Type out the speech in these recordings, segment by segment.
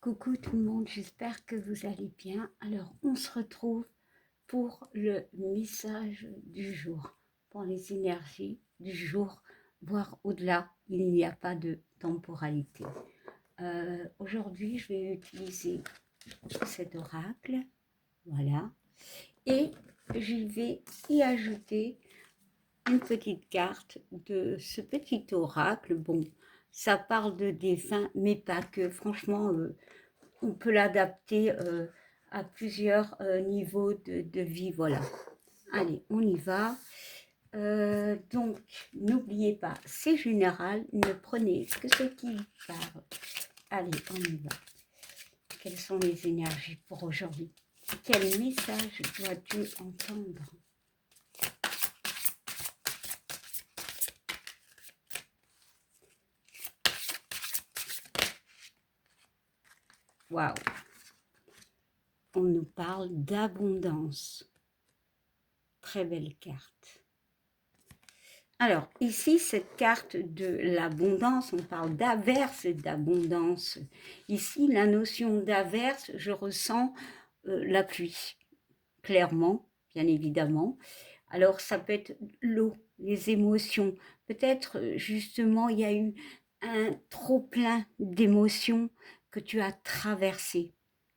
Coucou tout le monde, j'espère que vous allez bien. Alors, on se retrouve pour le message du jour, pour les énergies du jour, voire au-delà. Il n'y a pas de temporalité. Aujourd'hui, je vais utiliser cet oracle, voilà, et je vais y ajouter une petite carte de ce petit oracle. Bon, ça parle de défunts, mais pas que. Franchement, on peut l'adapter à plusieurs niveaux de vie, voilà. Allez, on y va. Donc, n'oubliez pas, c'est général, ne prenez que ce qui parle. Allez, on y va. Quelles sont les énergies pour aujourd'hui? Quel message dois-tu entendre? Waouh! On nous parle d'abondance. Très belle carte. Alors, ici, cette carte de l'abondance, on parle d'averse et d'abondance. Ici, la notion d'averse, je ressens la pluie, clairement, bien évidemment. Alors, ça peut être l'eau, les émotions. Peut-être, justement, il y a eu un trop-plein d'émotions que tu as traversé,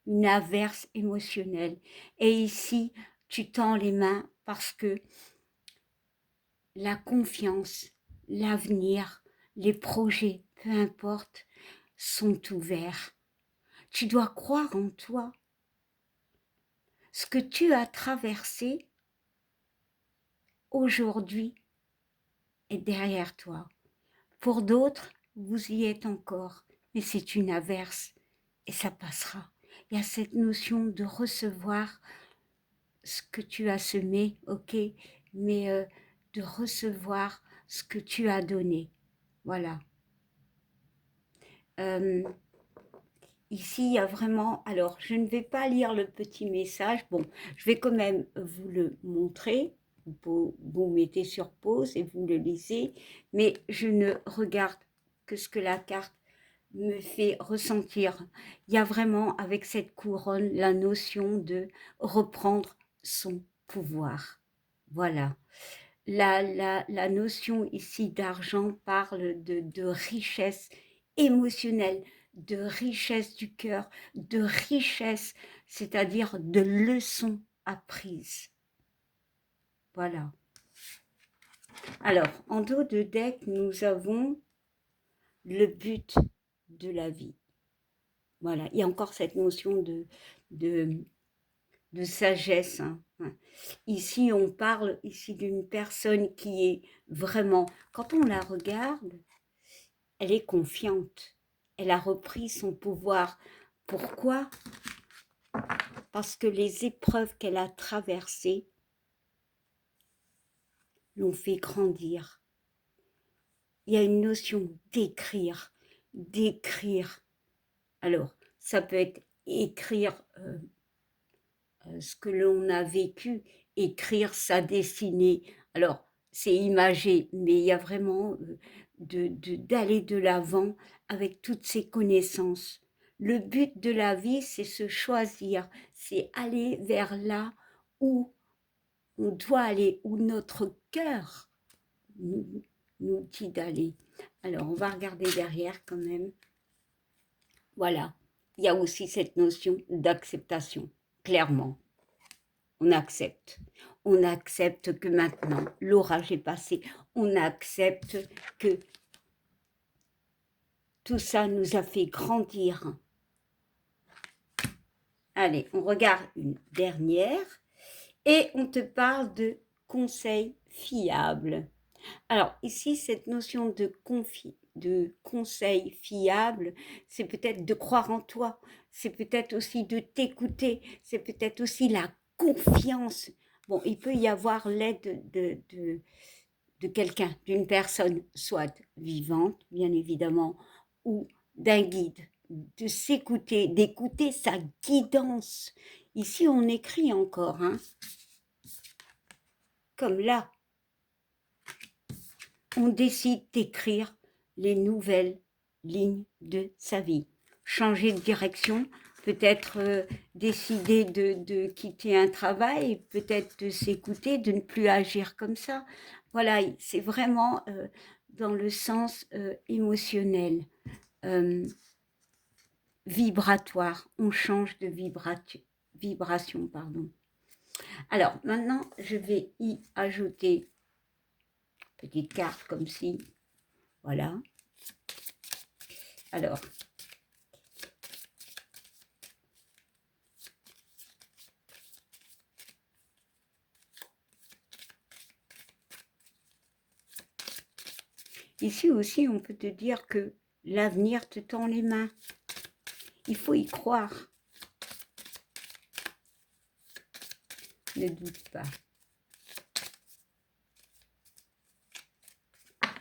une averse émotionnelle. Et ici, tu tends les mains parce que la confiance, l'avenir, les projets, peu importe, sont ouverts. Tu dois croire en toi. Ce que tu as traversé aujourd'hui est derrière toi. Pour d'autres, vous y êtes encore, mais c'est une averse et ça passera. Il y a cette notion de recevoir ce que tu as semé, ok, mais de recevoir ce que tu as donné. Voilà. Ici, il y a vraiment... Alors, je ne vais pas lire le petit message. Bon, je vais quand même vous le montrer. Vous mettez sur pause et vous le lisez. Mais je ne regarde que ce que la carte me fait ressentir. Il y a vraiment, avec cette couronne, la notion de reprendre son pouvoir. Voilà. La notion ici d'argent parle de richesse émotionnelle, de richesse du cœur, de richesse, c'est-à-dire de leçons apprises. Voilà. Alors, en dos de deck, nous avons le but de la vie. Voilà, il y a encore cette notion de, de sagesse. Hein. Ici, on parle ici d'une personne qui est vraiment, quand on la regarde, elle est confiante. Elle a repris son pouvoir. Pourquoi? Parce que les épreuves qu'elle a traversées l'ont fait grandir. Il y a une notion d'écrire, d'écrire. Alors, ça peut être écrire ce que l'on a vécu, écrire sa destinée. Alors, c'est imagé, mais il y a vraiment d'aller de l'avant avec toutes ces connaissances. Le but de la vie, c'est se choisir, c'est aller vers là où on doit aller, où notre cœur nous dit d'aller. Alors, on va regarder derrière quand même. Voilà, il y a aussi cette notion d'acceptation, clairement. On accepte. On accepte que maintenant, l'orage est passé. On accepte que tout ça nous a fait grandir. Allez, on regarde une dernière et on te parle de conseils fiables. Alors ici, cette notion de conseil fiable, c'est peut-être de croire en toi, c'est peut-être aussi de t'écouter, c'est peut-être aussi la confiance. Bon, il peut y avoir l'aide de quelqu'un, d'une personne, soit vivante, bien évidemment, ou d'un guide, de s'écouter, d'écouter sa guidance. Ici, on écrit encore, hein, comme là, on décide d'écrire les nouvelles lignes de sa vie. changer de direction, peut-être décider de quitter un travail, peut-être de s'écouter, de ne plus agir comme ça. Voilà, c'est vraiment dans le sens émotionnel, euh, vibratoire. On change de vibration, pardon. Alors, maintenant, je vais y ajouter une petite carte comme ci. Voilà. Alors, ici aussi, on peut te dire que l'avenir te tend les mains. Il faut y croire. Ne doute pas.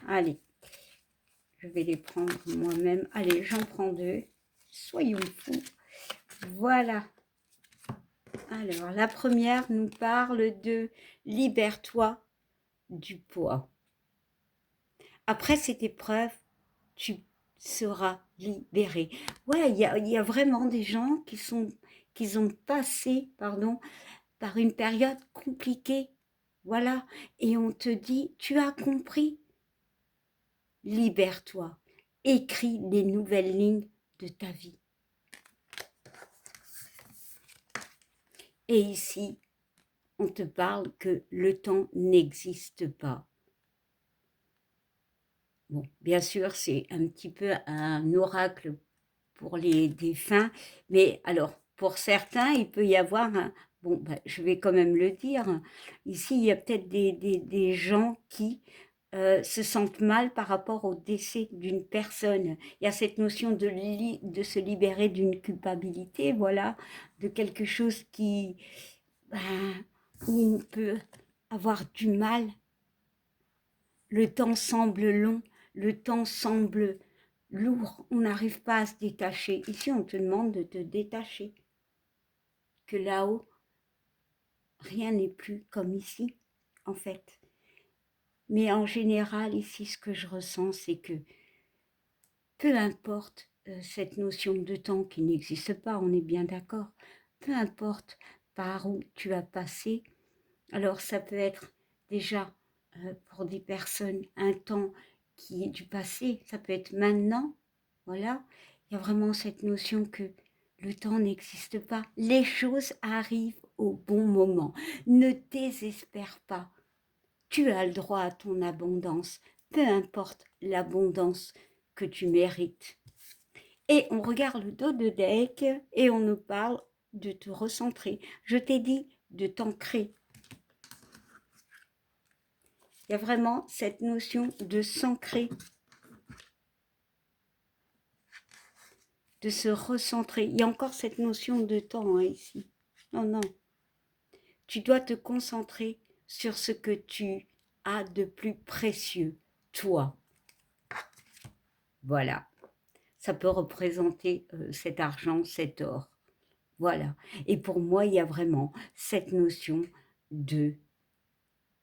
Allez, je vais les prendre moi-même. Allez, j'en prends 2. Soyons fous. Voilà. Alors, la première nous parle de libère-toi du poids. Après cette épreuve, tu seras libéré. Ouais, il y a vraiment des gens qui ont passé, pardon, par une période compliquée. Voilà. Et on te dit, tu as compris. Libère-toi. Écris les nouvelles lignes de ta vie. Et ici, on te parle que le temps n'existe pas. Bon, bien sûr, c'est un petit peu un oracle pour les défunts, mais alors, pour certains, il peut y avoir un... Bon, ben, je vais quand même le dire, ici, il y a peut-être des gens qui se sentent mal par rapport au décès d'une personne. Il y a cette notion de se libérer d'une culpabilité, voilà, de quelque chose qui, ben, où on peut avoir du mal. Le temps semble long, le temps semble lourd, on n'arrive pas à se détacher. Ici, on te demande de te détacher. Que là-haut, rien n'est plus comme ici, en fait. Mais en général, ici, ce que je ressens, c'est que peu importe cette notion de temps qui n'existe pas, on est bien d'accord, peu importe par où tu as passé, alors ça peut être déjà pour des personnes un temps qui est du passé, ça peut être maintenant, voilà, il y a vraiment cette notion que le temps n'existe pas, les choses arrivent au bon moment, ne désespère pas, tu as le droit à ton abondance, peu importe l'abondance que tu mérites. Et on regarde le dos de deck et on nous parle de te recentrer. Je t'ai dit de t'ancrer. Il y a vraiment cette notion de s'ancrer, de se recentrer. Il y a encore cette notion de temps ici. Non, non. Tu dois te concentrer sur ce que tu as de plus précieux, toi. Voilà. Ça peut représenter cet argent, cet or. Voilà. Et pour moi, il y a vraiment cette notion de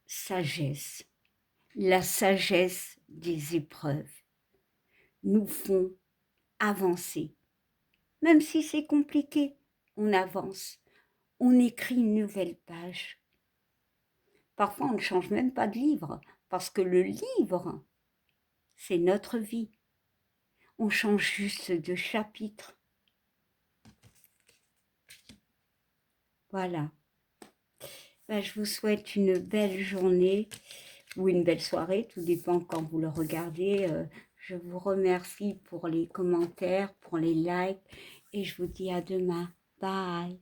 sagesse. La sagesse des épreuves nous font avancer. Même si c'est compliqué, on avance. On écrit une nouvelle page. Parfois, on ne change même pas de livre, parce que le livre, c'est notre vie. On change juste de chapitre. Voilà. Ben, je vous souhaite une belle journée ou une belle soirée, tout dépend quand vous le regardez. Je vous remercie pour les commentaires, pour les likes et je vous dis à demain. Bye.